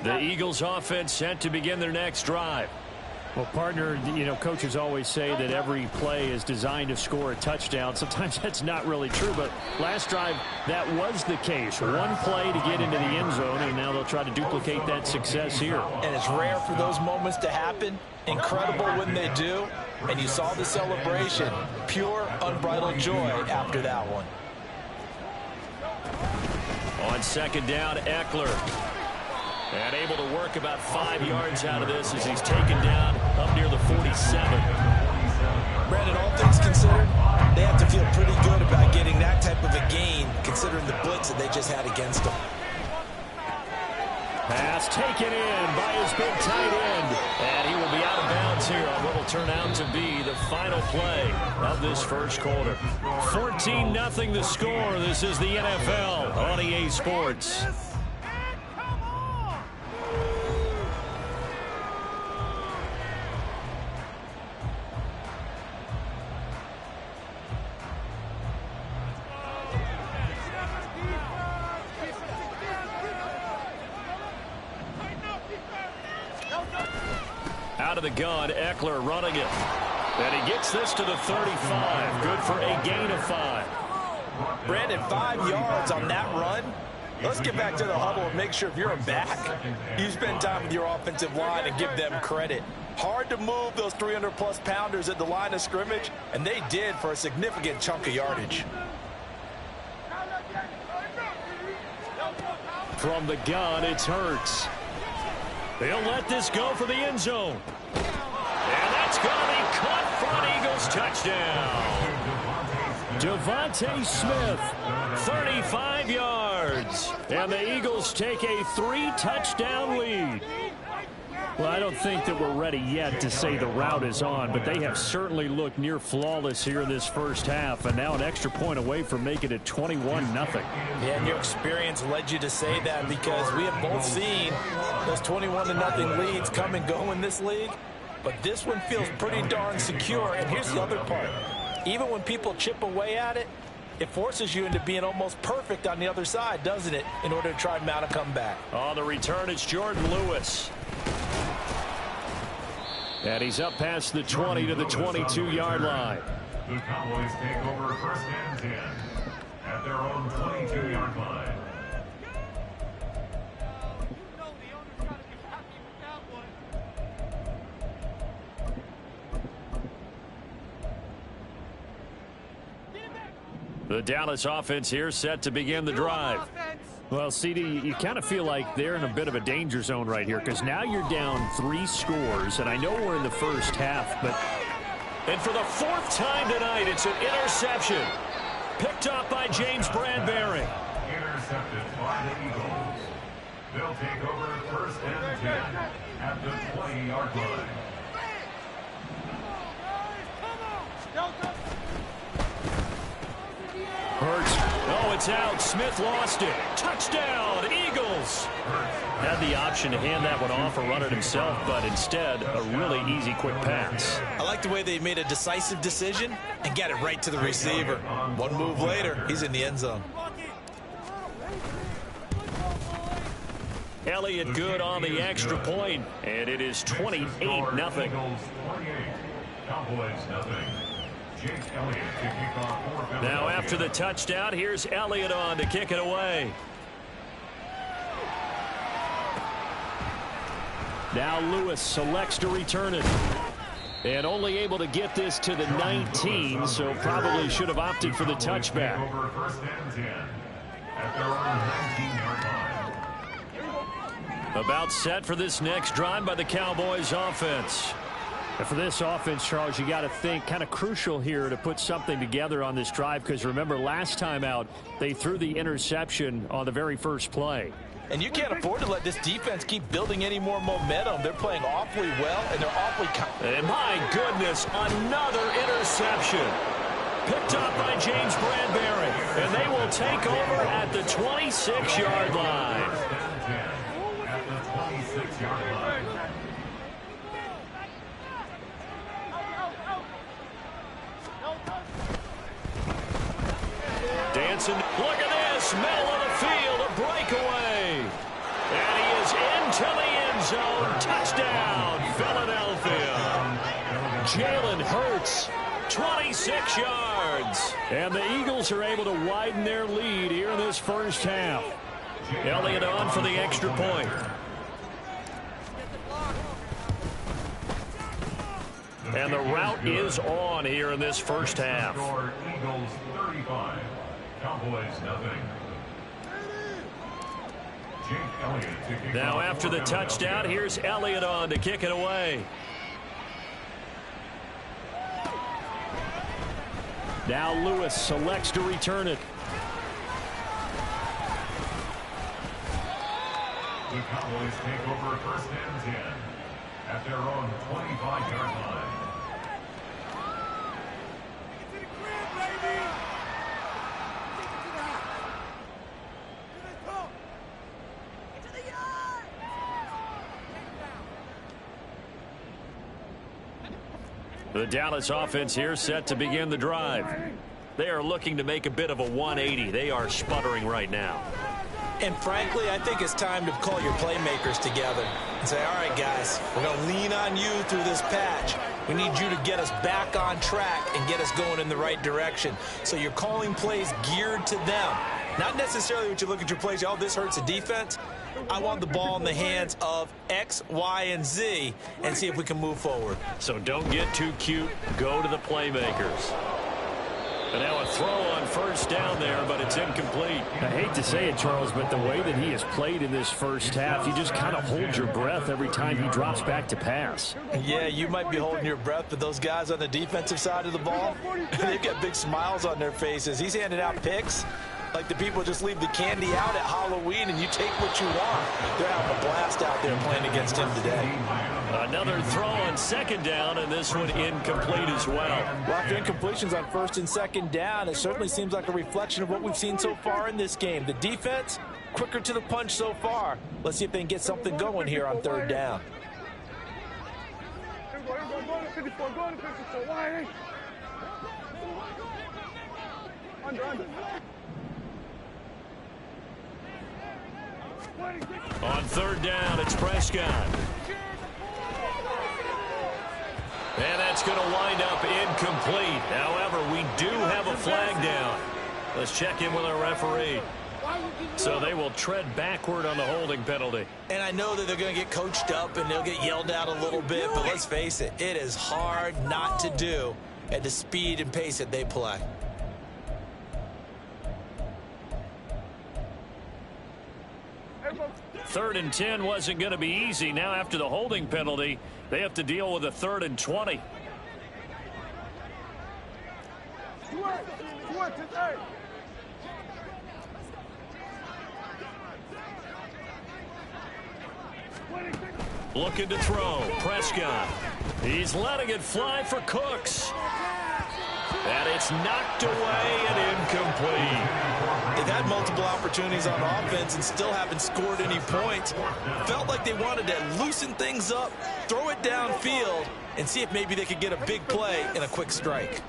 The Eagles offense set to begin their next drive. Well, partner, you know, coaches always say that every play is designed to score a touchdown. Sometimes that's not really true, but last drive, that was the case. One play to get into the end zone, and now they'll try to duplicate that success here. And it's rare for those moments to happen. Incredible when they do. And you saw the celebration. Pure, unbridled joy after that one. On second down, Eckler. And able to work about 5 yards out of this as he's taken down up near the 47. Brandon, all things considered, they have to feel pretty good about getting that type of a gain considering the blitz that they just had against them. Pass taken in by his big tight end. And he will be out of bounds here on what will turn out to be the final play of this first quarter. 14-0 the score. This is the NFL on EA Sports. Out of the gun, Eckler running it. And he gets this to the 35. Good for a gain of 5. Brandon, 5 yards on that run. Let's get back to the huddle and make sure if you're a back, you spend time with your offensive line and give them credit. Hard to move those 300-plus pounders at the line of scrimmage, and they did for a significant chunk of yardage. From the gun, it's Hurts. They'll let this go for the end zone. And that's going to be caught for an Eagles touchdown. Devontae Smith, 35 yards. And the Eagles take a 3-touchdown lead. Well, I don't think that we're ready yet to say the route is on, but they have certainly looked near flawless here in this first half, and now an extra point away from making it 21-0. Yeah, and your experience led you to say that because we have both seen those 21-0 leads come and go in this league, but this one feels pretty darn secure. And here's the other part. Even when people chip away at it, it forces you into being almost perfect on the other side, doesn't it, in order to try and mount a comeback. On the return, it's Jordan Lewis. And he's up past the 20 to the 22-yard line. The Cowboys take over first and 10 at their own 22-yard line. The Dallas offense here set to begin the drive. Well, CD, you kind of feel like they're in a bit of a danger zone right here because now you're down 3 scores, and I know we're in the first half, but... And for the 4th time tonight, it's an interception. Picked up by James Bradbury. Intercepted by the Eagles. They'll take over first and 10 at the 20-yard line. Hurts. Oh, it's out. Smith lost it. Touchdown, Eagles. Had the option to hand that one off or run it himself, but instead, a really easy, quick pass. I like the way they made a decisive decision and got it right to the receiver. One move later, he's in the end zone. Elliott good on the extra point, and it is 28-0. Cowboys nothing. Now after the touchdown, here's Elliott on to kick it away. Now Lewis selects to return it. And only able to get this to the 19, so probably should have opted for the touchback. About set for this next drive by the Cowboys offense. And for this offense, Charles, you got to think kind of crucial here to put something together on this drive because remember last time out they threw the interception on the very first play. And you can't afford to let this defense keep building any more momentum. They're playing awfully well, and they're awfully... And my goodness, another interception. Picked up by James Bradbury. And they will take over at the 26-yard line. At the 26-yard line. Dancing. Look at this. Middle of the field. A breakaway. And he is into to the end zone. Touchdown, Philadelphia. Jalen Hurts, 26 yards. And the Eagles are able to widen their lead here in this first half. Elliott on for the extra point. And the route is on here in this first half. Eagles 35, Cowboys nothing. Now after the touchdown, here's Elliott on to kick it away. Now Lewis selects to return it. The Cowboys take over first and 10 at their own 25-yard line. The Dallas offense here set to begin the drive. They are looking to make a bit of a 180. They are sputtering right now. And frankly, I think it's time to call your playmakers together and say, all right, guys, we're going to lean on you through this patch. We need you to get us back on track and get us going in the right direction. So you're calling plays geared to them. Not necessarily what you look at your plays, oh, this hurts the defense. I want the ball in the hands of X, Y, and Z and see if we can move forward. So don't get too cute. Go to the playmakers. And now a throw on first down there, but it's incomplete. I hate to say it, Charles, but the way that he has played in this first half, you just kind of hold your breath every time he drops back to pass. Yeah, you might be holding your breath, but those guys on the defensive side of the ball, they've got big smiles on their faces. He's handing out picks like the people just leave the candy out at Halloween and you take what you want. They're having a blast out there playing against him today. Another throw on second down, and this one incomplete as well. Well, after incompletions on first and second down, it certainly seems like a reflection of what we've seen so far in this game. The defense, quicker to the punch so far. Let's see if they can get something going here on third down. On third down, it's Prescott. And that's going to wind up incomplete. However, we do have a flag down. Let's check in with our referee. So they will tread backward on the holding penalty. And I know that they're going to get coached up and they'll get yelled at a little bit, but let's face it, it is hard not to do at the speed and pace that they play. Third and 10 wasn't going to be easy. Now after the holding penalty, they have to deal with a 3rd and 20. Looking to throw. Prescott. He's letting it fly for Cooks. And it's knocked away and incomplete. They've had multiple opportunities on offense and still haven't scored any points. Felt like they wanted to loosen things up, throw it downfield, and see if maybe they could get a big play and a quick strike.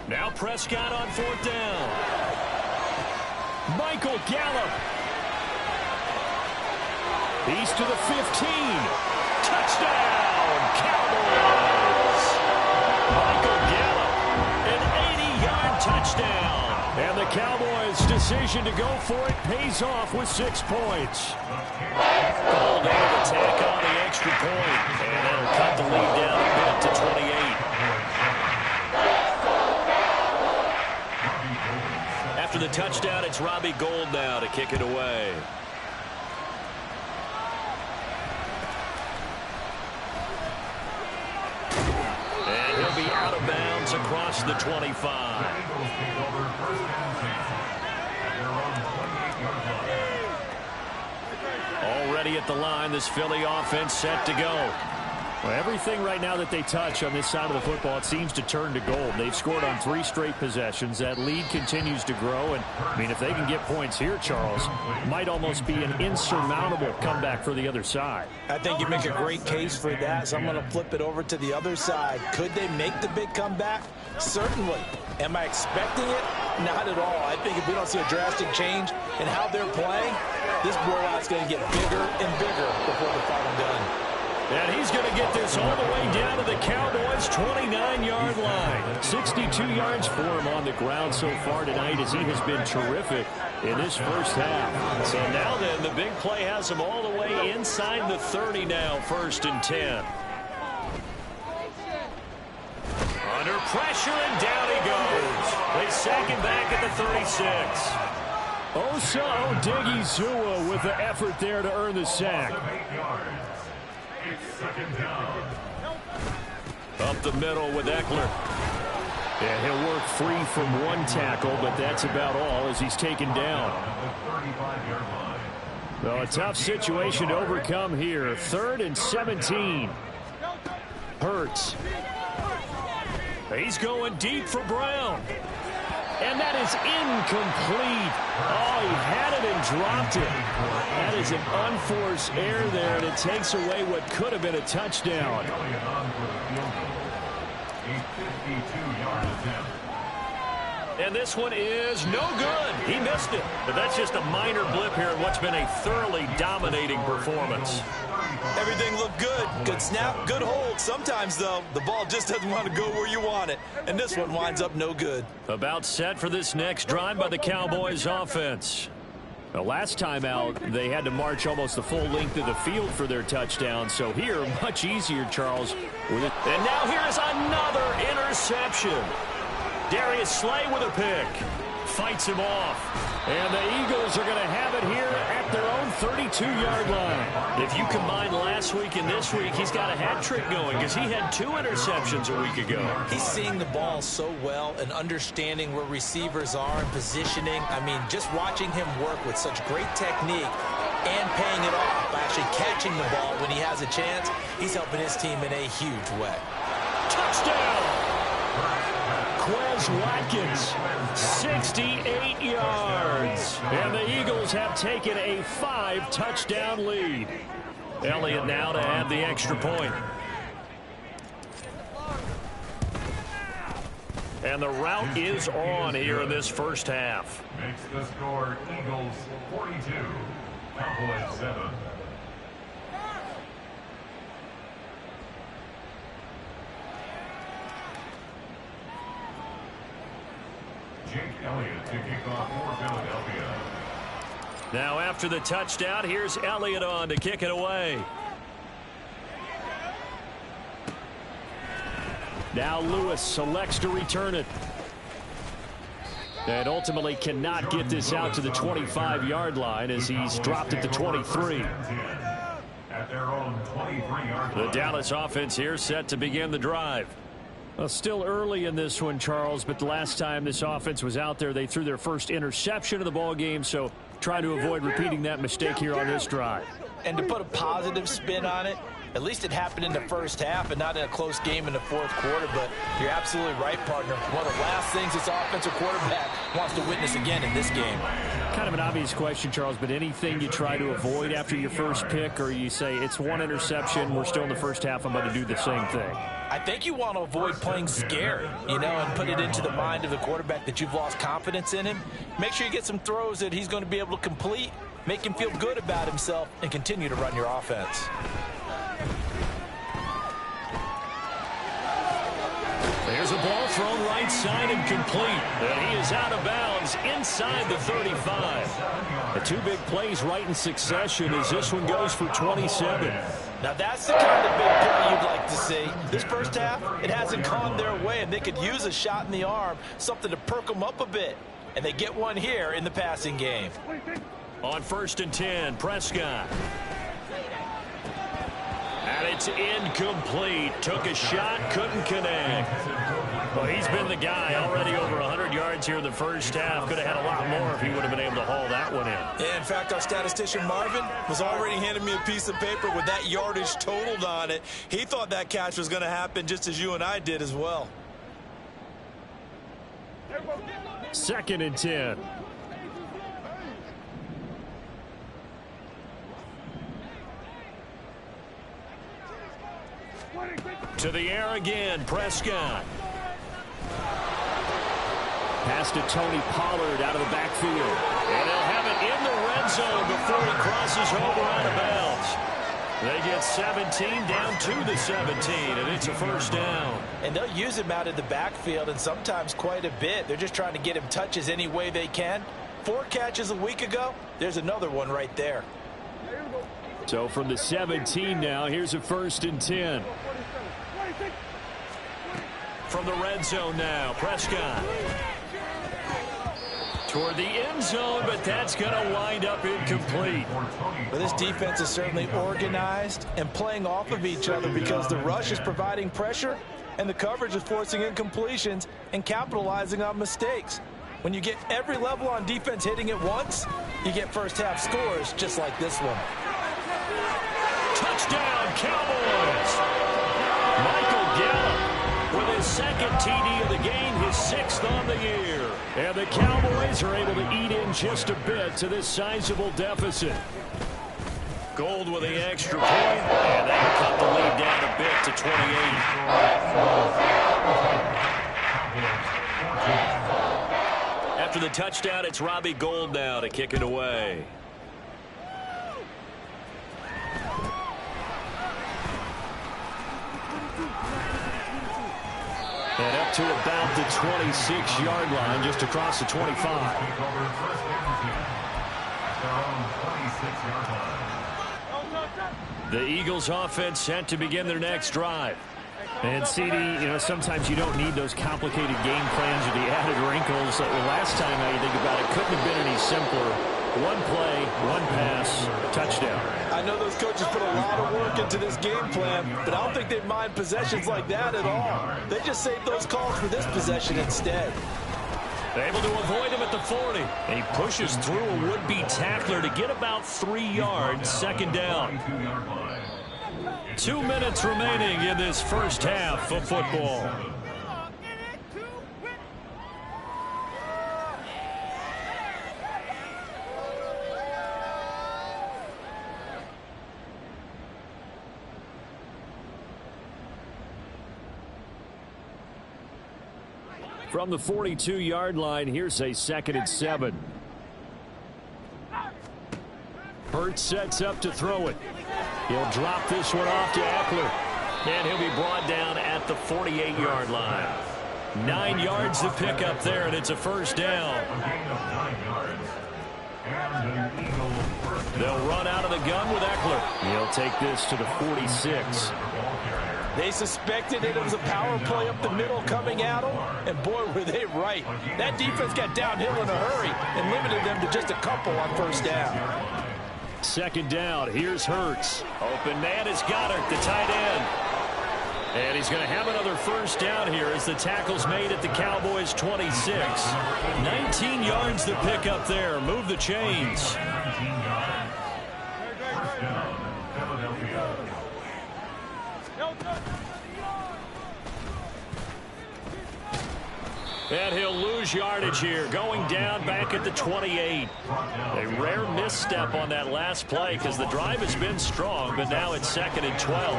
Now Prescott on 4th down. Michael Gallup. He's to the 15. Touchdown, Cowboys. Michael Gallup, an 80-yard touchdown. And the Cowboys' decision to go for it pays off with 6 points. Gold to tack on the extra point. And that'll cut the lead down a bit to 28. After the touchdown, it's Robbie Gould now to kick it away. Be out of bounds across the 25. Already at the line, this Philly offense set to go. Well, everything right now that they touch on this side of the football, it seems to turn to gold. They've scored on 3 straight possessions. That lead continues to grow. And, I mean, if they can get points here, Charles, it might almost be an insurmountable comeback for the other side. I think you make a great case for that, so I'm going to flip it over to the other side. Could they make the big comeback? Certainly. Am I expecting it? Not at all. I think if we don't see a drastic change in how they're playing, this blowout's going to get bigger and bigger before the final done. And he's going to get this all the way down to the Cowboys' 29-yard line. 62 yards for him on the ground so far tonight as he has been terrific in this first half. So now then, the big play has him all the way inside the 30 now, 1st and 10. Under pressure, and down he goes. They sack him back at the 36. Osa Odigizua with the effort there to earn the sack. Up the middle with Eckler. And he'll work free from one tackle, but that's about all as he's taken down. Well, a tough situation to overcome here. 3rd and 17. Hurts. He's going deep for Brown. And that is incomplete. Oh, he had it and dropped it. That is an unforced error there, and it takes away what could have been a touchdown. And this one is no good. He missed it. But that's just a minor blip here in what's been a thoroughly dominating performance. Everything looked good. Good snap, good hold. Sometimes, though, the ball just doesn't want to go where you want it. And this one winds up no good. About set for this next drive by the Cowboys offense. The last time out, they had to march almost the full length of the field for their touchdown. So here, much easier, Charles. And now here's another interception. Darius Slay with a pick. Fights him off. And the Eagles are going to have it here at their own 32-yard line. If you combine last week and this week, he's got a hat trick going because he had 2 interceptions a week ago. He's seeing the ball so well and understanding where receivers are and positioning. I mean, just watching him work with such great technique and paying it off by actually catching the ball when he has a chance, he's helping his team in a huge way. Touchdown! Quez Watkins, 68 yards. And the Eagles have taken a 5-touchdown lead. Elliott now to add the extra point. And the route is on here in this first half. Makes the score Eagles 42, Cowboys 7. Jake Elliott to kick off for Philadelphia. Now after the touchdown, here's Elliott on to kick it away. Now Lewis selects to return it. And ultimately cannot get this out to the 25-yard line as he's dropped at the 23. At their own 23-yard line. The Dallas offense here set to begin the drive. Well, still early in this one, Charles, but the last time this offense was out there, they threw their first interception of the ball game, so try to avoid repeating that mistake here on this drive. And to put a positive spin on it, at least it happened in the first half and not in a close game in the fourth quarter, but you're absolutely right, partner. One of the last things this offensive quarterback wants to witness again in this game. Kind of an obvious question, Charles, but anything you try to avoid after your first pick, or you say it's one interception, we're still in the first half, I'm going to do the same thing? I think you want to avoid playing scary, you know, and put it into the mind of the quarterback that you've lost confidence in him. Make sure you get some throws that he's going to be able to complete, make him feel good about himself, and continue to run your offense. There's a ball thrown right side and complete. And he is out of bounds inside the 35. The 2 big plays right in succession as this one goes for 27. Now that's the kind of big play you'd like to see. This first half, it hasn't gone their way, and they could use a shot in the arm, something to perk them up a bit. And they get one here in the passing game. On 1st and 10, Prescott. And it's incomplete. Took a shot, couldn't connect. Well, he's been the guy already over 100 yards here in the first half. Could have had a lot more if he would have been able to haul that one in. Yeah, in fact, our statistician Marvin was already handing me a piece of paper with that yardage totaled on it. He thought that catch was going to happen just as you and I did as well. 2nd and 10. To the air again, Prescott. Pass to Tony Pollard out of the backfield. And they'll have it in the red zone before he crosses over out of bounds. They get 17 down to the 17, and it's a first down. And they'll use him out in the backfield, and sometimes quite a bit. They're just trying to get him touches any way they can. 4 catches a week ago. There's another one right there. So from the 17 now, here's a 1st and 10. From the red zone now, Prescott. Toward the end zone, but that's going to wind up incomplete. But this defense is certainly organized and playing off of each other because the rush is providing pressure and the coverage is forcing incompletions and capitalizing on mistakes. When you get every level on defense hitting at once, you get first-half scores just like this one. Touchdown, Cowboys! Michael Gallup with his 2nd TD of the game, his 6th on the year. And the Cowboys are able to eat in just a bit to this sizable deficit. Gold with the extra point, and they cut the lead down a bit to 28. After the touchdown, it's Robbie Gould now to kick it away. And up to about the 26-yard line, just across the 25. The Eagles offense set to begin their next drive. And CD, sometimes you don't need those complicated game plans or the added wrinkles. Last time I think about it, couldn't have been any simpler. 1 play, 1 pass, touchdown. I know those coaches put a lot of work into this game plan, but I don't think they mind possessions like that at all. They just save those calls for this possession instead. Able to avoid him at the 40. And he pushes through a would-be tackler to get about 3 yards, 2nd down. 2 minutes remaining in this first half of football. From the 42-yard line, here's a 2nd and 7. Hurts sets up to throw it. He'll drop this one off to Eckler. And he'll be brought down at the 48-yard line. 9 yards to pick up there, and it's a first down. They'll run out of the gun with Eckler. He'll take this to the 46. They suspected it was a power play up the middle coming at them, and boy, were they right. That defense got downhill in a hurry and limited them to just a couple on first down. 2nd down, here's Hurts. Open man is Goddard, the tight end. And he's going to have another first down here as the tackle's made at the Cowboys' 26. 19 yards to pick up there. Move the chains. And he'll lose yardage here, going down back at the 28. A rare misstep on that last play because the drive has been strong, but now it's 2nd and 12.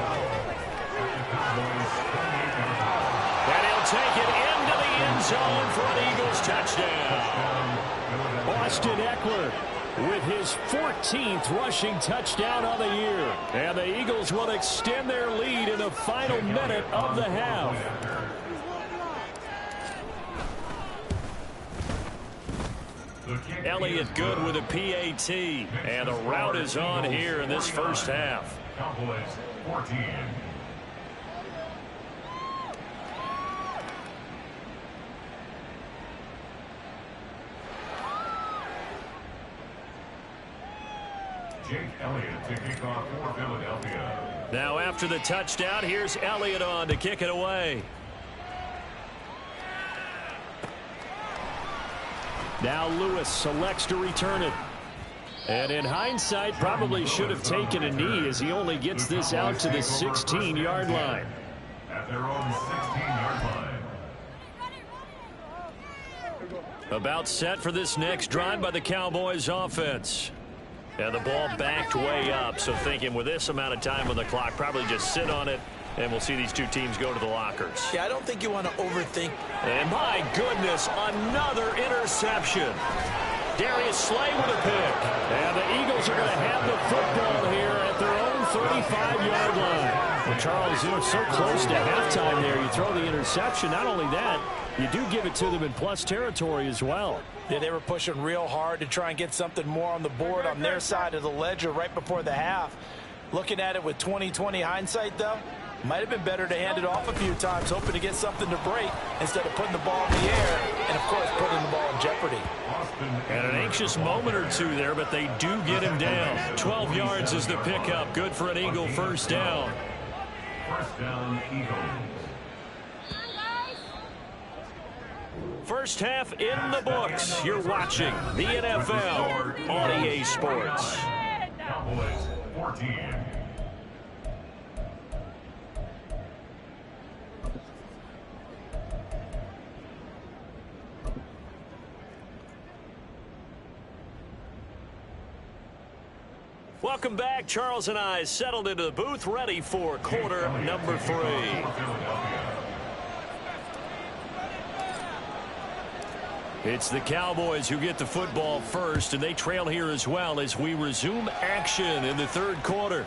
And he'll take it into the end zone for an Eagles touchdown. Austin Eckler with his 14th rushing touchdown on the year. And the Eagles will extend their lead in the final minute of the half. Elliott good with a PAT. And the route is on here in this first half. Cowboys 14. Jake Elliott to kick off for Philadelphia. Now after the touchdown, here's Elliott on to kick it away. Now Lewis selects to return it. And in hindsight, probably should have taken a knee as he only gets this out to the 16-yard line. At their own 16-yard line. About set for this next drive by the Cowboys offense. And the ball backed way up, so thinking with this amount of time on the clock, probably just sit on it And we'll see these two teams go to the lockers. Yeah, I don't think you want to overthink. And my goodness, another interception. Darius Slay with a pick. And the Eagles are going to have the football here at their own 35-yard line. Well, Charles, you know, so close to halftime there. You throw the interception. Not only that, you do give it to them in plus territory as well. Yeah, they were pushing real hard to try and get something more on the board on their side of the ledger right before the half. Looking at it with 20/20 hindsight, though, might have been better to hand it off a few times, hoping to get something to break instead of putting the ball in the air and, of course, putting the ball in jeopardy. And an anxious moment or two there, but they do get him down. 12 yards is the pickup. Good for an Eagle first down. First down, Eagles. First half in the books. You're watching the NFL on EA Sports. Cowboys 14. Welcome back. Charles and I settled into the booth, ready for quarter number 3. It's the Cowboys who get the football first, and they trail here as well as we resume action in the third quarter.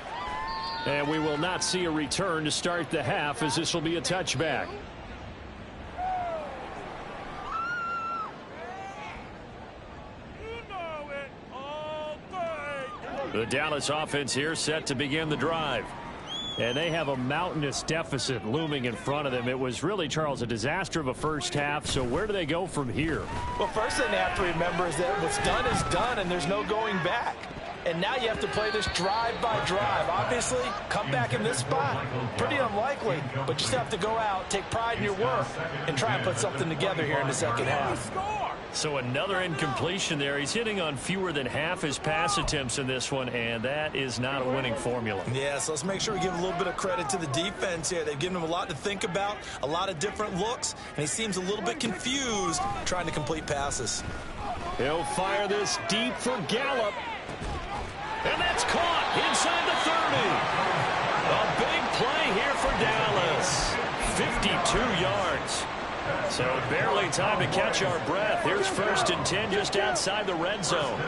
And we will not see a return to start the half, as this will be a touchback. The Dallas offense here set to begin the drive. And they have a mountainous deficit looming in front of them. It was really, Charles, a disaster of a first half. So where do they go from here? Well, first thing they have to remember is that what's done is done, and there's no going back. And now you have to play this drive by drive. Obviously, come back in this spot, pretty unlikely, but you still have to go out, take pride in your work, and try and put something together here in the second half. So another incompletion there. He's hitting on fewer than half his pass attempts in this one, and that is not a winning formula. Yeah, so let's make sure we give a little bit of credit to the defense here. They've given him a lot to think about, a lot of different looks, and he seems a little bit confused trying to complete passes. He'll fire this deep for Gallup. And that's caught inside the 30. A big play here for Dallas. 52 yards. So barely time to catch our breath. Here's 1st and 10 just outside the red zone.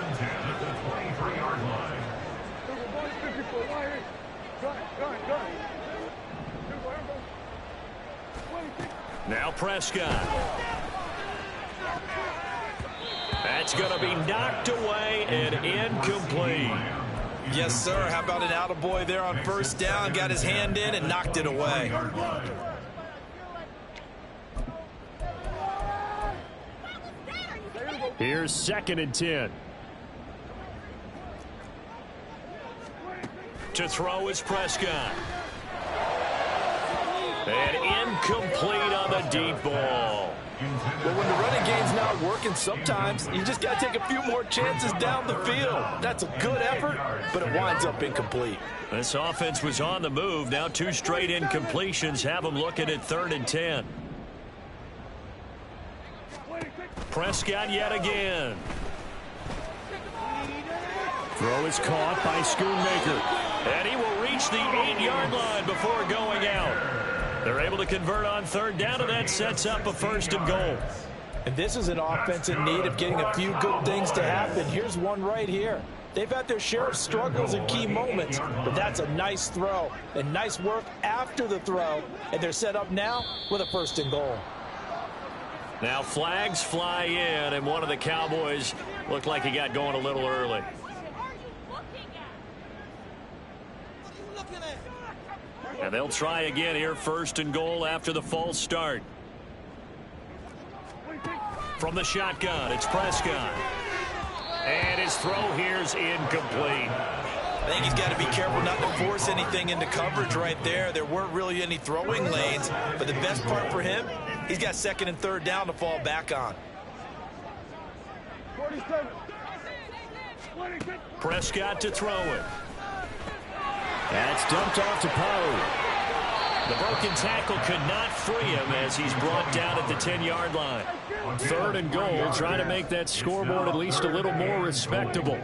Now Prescott. That's going to be knocked away and incomplete. Yes, sir. How about an attaboy there on first down? Got his hand in and knocked it away. Here's 2nd and 10. To throw is Prescott. And incomplete on the deep ball. Well, when the running game's not working, sometimes you just got to take a few more chances down the field. That's a good effort, but it winds up incomplete. This offense was on the move. Now 2 straight incompletions have them looking at 3rd and 10. Prescott yet again. Throw is caught by Schoonmaker. And he will reach the 8-yard line before going out. They're able to convert on 3rd down, and that sets up a 1st and goal. And this is an offense in need of getting a few good things to happen. Here's one right here. They've had their share of struggles in key moments, but that's a nice throw and nice work after the throw. And they're set up now with a 1st and goal. Now flags fly in, and one of the Cowboys looked like he got going a little early. And they'll try again here, 1st and goal after the false start. From the shotgun, it's Prescott. And his throw here's incomplete. I think he's got to be careful not to force anything into coverage right there. There weren't really any throwing lanes, but the best part for him, he's got 2nd and 3rd down to fall back on. Prescott to throw it. That's dumped off to Poe. The broken tackle could not free him as he's brought down at the 10-yard line. 3rd and goal, trying to make that scoreboard at least a little more respectable.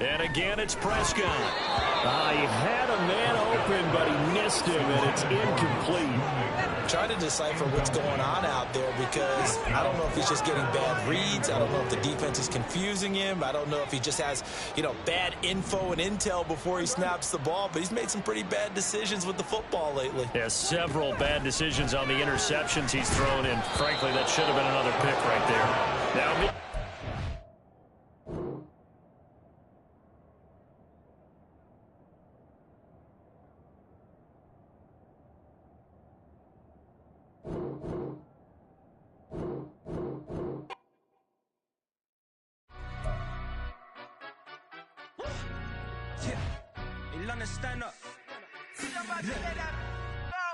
And again, it's Prescott. He had a man open, but he missed him, and it's incomplete. Trying to decipher what's going on out there because I don't know if he's just getting bad reads. I don't know if the defense is confusing him. I don't know if he just has, bad info and intel before he snaps the ball. But he's made some pretty bad decisions with the football lately. Yeah, several bad decisions on the interceptions he's thrown in. Frankly, that should have been another pick right there. Now, stand up.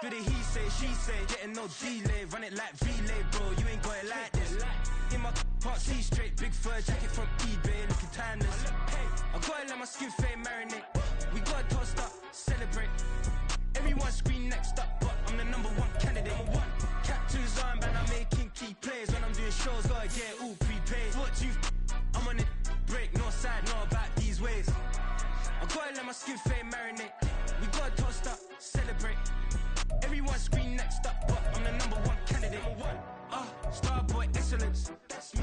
Do the he say, she say, getting no delay, run it like relay, bro. You ain't got it like this. In my part C straight, big fur jacket from eBay, looking timeless. I gotta let my skin fade marinate. We gotta toast up, celebrate. Everyone scream next up, but I'm the #1 candidate. Captain's armband, I'm making key plays. When I'm doing shows, gotta get it all prepaid. What you I'm on it, break, no side, know about these ways. I gotta let my skin fade marinate. We gotta toast up, celebrate. Everyone scream next up, but I'm the #1 candidate. Starboy excellence.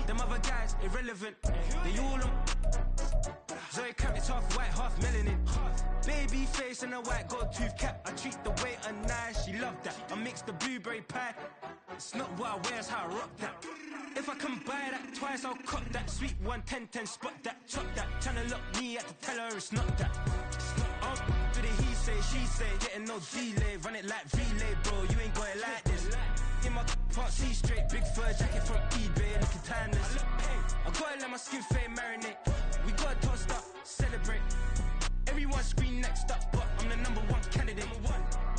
Them other guys irrelevant. They all on. Zoe Kravitz half white, half melanin. Baby face and a white gold tooth cap. I treat the waiter nice, she love that. I mix the blueberry pie. It's not what I wear, it's how I rock that. If I can buy that twice, I'll cop that. Sweet 110, spot that, chop that. Tryna lock me at the tell her it's not that. Do the he say, she say, getting no delay, run it like relay, bro. You ain't got it like this. In my part C straight, big fur jacket from eBay, looking timeless. I gotta let my skin fade marinate. We gotta toast up, celebrate. Everyone scream next up, but I'm the #1 candidate.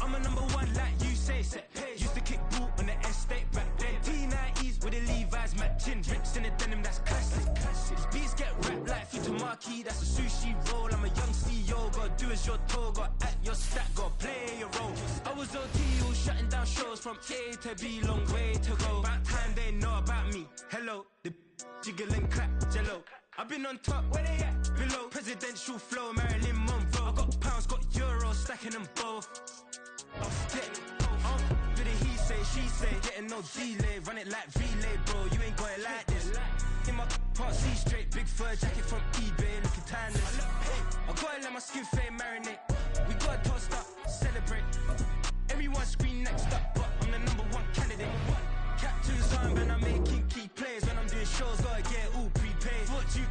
I'm a #1 like you say, set pace. Used to kick ball on the estate back then. T90s with the Levi's matching. Rips in the denim, that's classic. These beats get wrapped like Futamaki, that's a sushi roll. I'm a young CEO, gotta do as you're told. Gotta act your stat, gotta play your role. I was OT, all shutting down shows from A to B, long way to go. About time they know about me. Hello, the jiggle and clap, jello. I've been on top, where they at? Below. Presidential flow, Marilyn Monroe. I got pounds, got euros, stacking them both. Do the he say, she say, getting no delay, run it like relay, bro. You ain't got it like this. In my part C straight, big fur jacket from eBay, looking timeless. I gotta let my skin fade marinate. We gotta toast up, celebrate. Everyone scream next up, but I'm the #1 candidate. Captain's armband, I'm making key plays. When I'm doing shows, gotta get it all prepaid. What you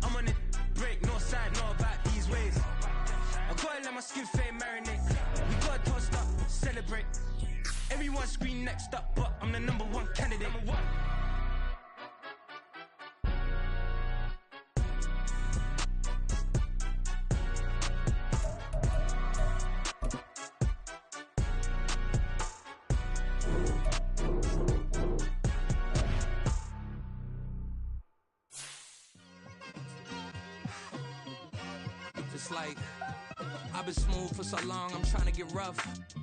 I'm on it, break, no side, know about these ways. I gotta let my skin fade marinate. We gotta toast up, celebrate. Everyone scream next up, but I'm the #1 candidate. It's like I've been smooth for so long, I'm trying to get rough.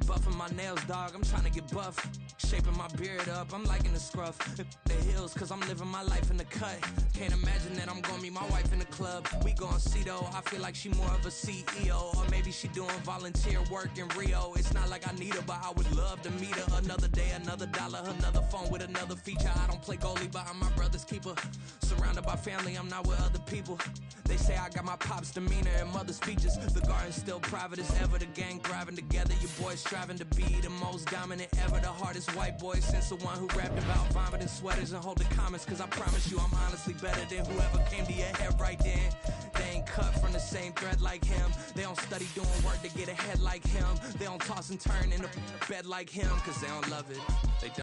Buffing my nails, dog, I'm trying to get buff. Shaping my beard up, I'm liking the scruff. The hills, cause I'm living my life in the cut. Can't imagine that I'm gonna meet my wife in the club. We gon' see though, I feel like she more of a CEO. Or maybe she doing volunteer work in Rio. It's not like I need her, but I would love to meet her. Another day, another dollar, another phone with another feature. I don't play goalie, but I'm my brother's keeper. Surrounded by family, I'm not with other people. They say I got my pop's demeanor and mother's features. The garden's still private as ever, the gang thriving together. Your boys striving to be the most dominant ever. The hardest white boy since the one who rapped about vomiting sweaters and holding comments. Cause I promise you I'm honestly better than whoever came to your head right then. They ain't cut from the same thread like him. They don't study doing work to get ahead like him. They don't toss and turn in the bed like him. Cause they don't love it. They don't.